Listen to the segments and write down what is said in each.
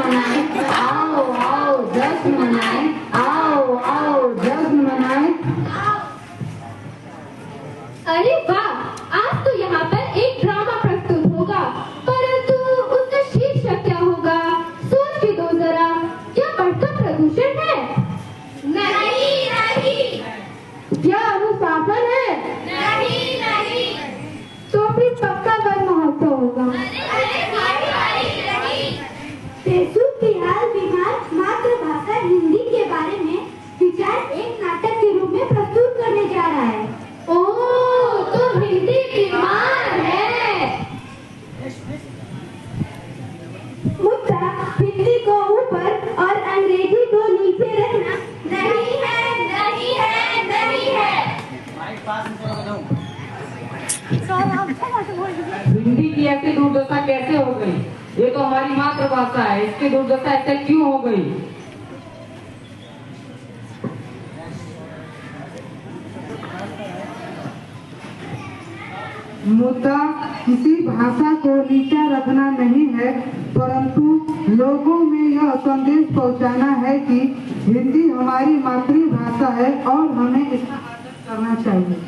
मनाएं, आओ आओ जश्न मनाएं, आओ आओ जश्न मनाएं। अरे वाह, आज तो यहाँ पर एक ड्रामा प्रस्तुत होगा, परंतु उसका शीर्षक क्या होगा? सोच के दो जरा, क्या बढ़ता प्रदूषण है? नहीं नहीं। क्या अनुशासन है? नहीं नहीं। तो फिर पक्का वन महोत्सव होगा। अरे भाई नहीं। फिलहाल बीमार मातृभाषा हिंदी के बारे में विचार एक नाटक के रूप में प्रस्तुत करने जा रहा है। ओह, तो हिंदी बीमार है। मुद्दा हिंदी को ऊपर और अंग्रेजी को नीचे रखना नहीं है नहीं है नहीं है। हिंदी की ऐसी दुर्दशा कैसे हो गई? ये तो हमारी मातृभाषा है, इसकी दुर्दशा ऐसे क्यों हो गई? मुद्दा किसी भाषा को नीचा रखना नहीं है, परंतु लोगों में यह संदेश पहुंचाना है कि हिंदी हमारी मातृभाषा है और हमें इसका आदर करना चाहिए।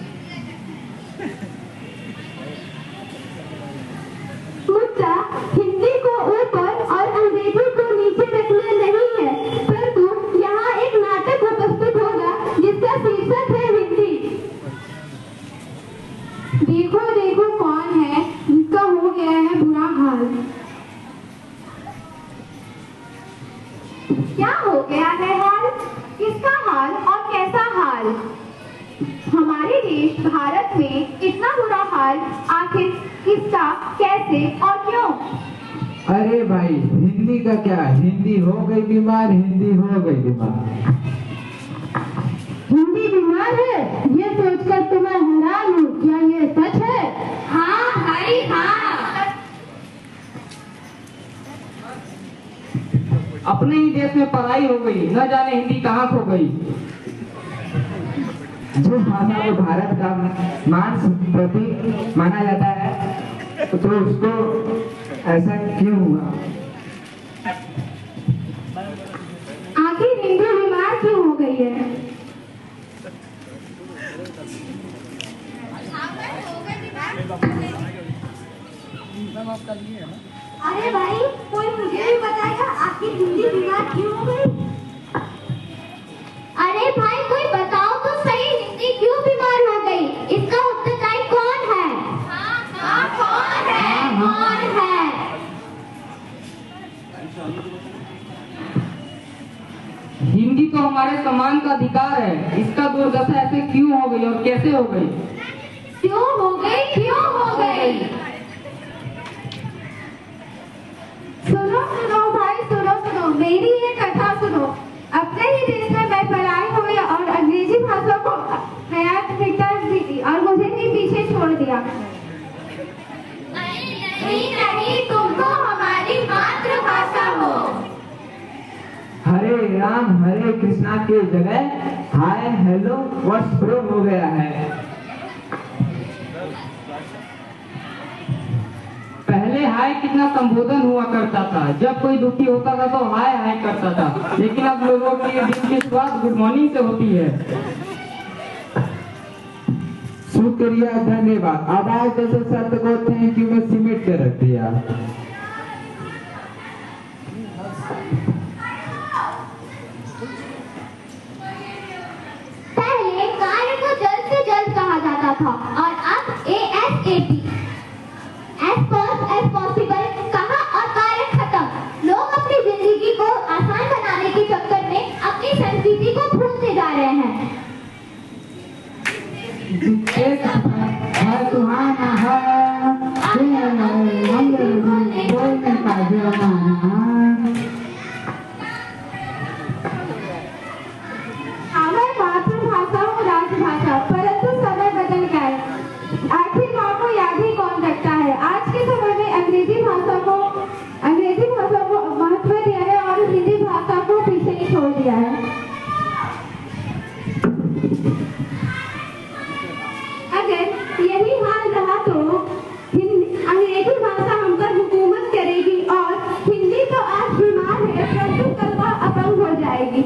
मुद्दा हिंदी को ऊपर और अंग्रेजी को नीचे रखना नहीं है, परंतु यहाँ एक नाटक उपस्थित होगा जिसका शीर्षक है हिंदी। देखो देखो कौन है जिसका हो गया है बुरा हाल। क्या हो गया है हाल? किसका हाल और कैसा हाल? हमारे देश भारत में इतना बुरा हाल आखिर किसका, कैसे और क्यों? अरे भाई, हिंदी का क्या, हिंदी हो गई बीमार, हिंदी हो गई बीमार। हिंदी बीमार है, ये सोचकर तो मैं हैरान हूँ। क्या ये सच है? हाँ भाई हाँ। अपने ही देश में पढ़ाई हो गई, न जाने हिंदी कहाँ खो गई। जिस भाषा को भारत का मान प्रतीक माना जाता है, तो उसको ऐसा क्यों हुआ? आखिर हिंदी बीमार क्यों हो गई है? अरे भाई, कोई मुझे भी बताएगा आखिर हिंदी बीमार क्यों हो गई? अरे भाई, कोई बताओ तो सही, हिंदी क्यों बीमार हो गई? इसका उत्तरदायी कौन है? हाँ कौन है? कौन है? हिंदी तो हमारे सम्मान का अधिकार है, इसका दुर्दशा ऐसे क्यों हो गई और कैसे हो गई? क्यों हो गई? क्यों हो गई? सुनो सुनो भाई, सुनो सुनो, मेरी ये कथा सुनो। अपने ही देश में मैं पढ़ाई हुई और अंग्रेजी भाषा को प्राथमिकता दी थी और मुझे ही पीछे छोड़ दिया। नहीं नहीं, तुम तो हमारी मातृभाषा हो। हरे राम हरे कृष्णा के जगह हाय हेलो व्हाट्स ब्रो हो गया है। पहले हाय कितना संबोधन हुआ करता था, जब कोई दुखी होता था तो हाय हाय करता था, लेकिन अब लोगों की दिन की शुरुआत गुड मॉर्निंग से होती है। शुक्रिया धन्यवाद, आवाज जैसे शब्द को थैंक यू में सिमट के रख दिया। पहले कार्य को जल्द से जल्द कहा जाता था और अब ASAP, as fast as possible कहा और कार्य खत्म। लोग अपनी जिंदगी को आसान बनाने के चक्कर में अपनी संस्कृति को भूलते जा रहे हैं। सुहाना है बोलने का जमाना। हमारी मातृभाषा और राजभाषा, परंतु समय बदल गया है। आखिर माँ को याद ही कौन रखता है? आज के समय में अंग्रेजी भाषा को महत्व दिया है और हिंदी भाषा को पीछे ही छोड़ दिया है। अगर यही हाल रहा तो अंग्रेजी भाषा हम पर हुकूमत करेगी और हिंदी तो आज बीमार है जाएगी।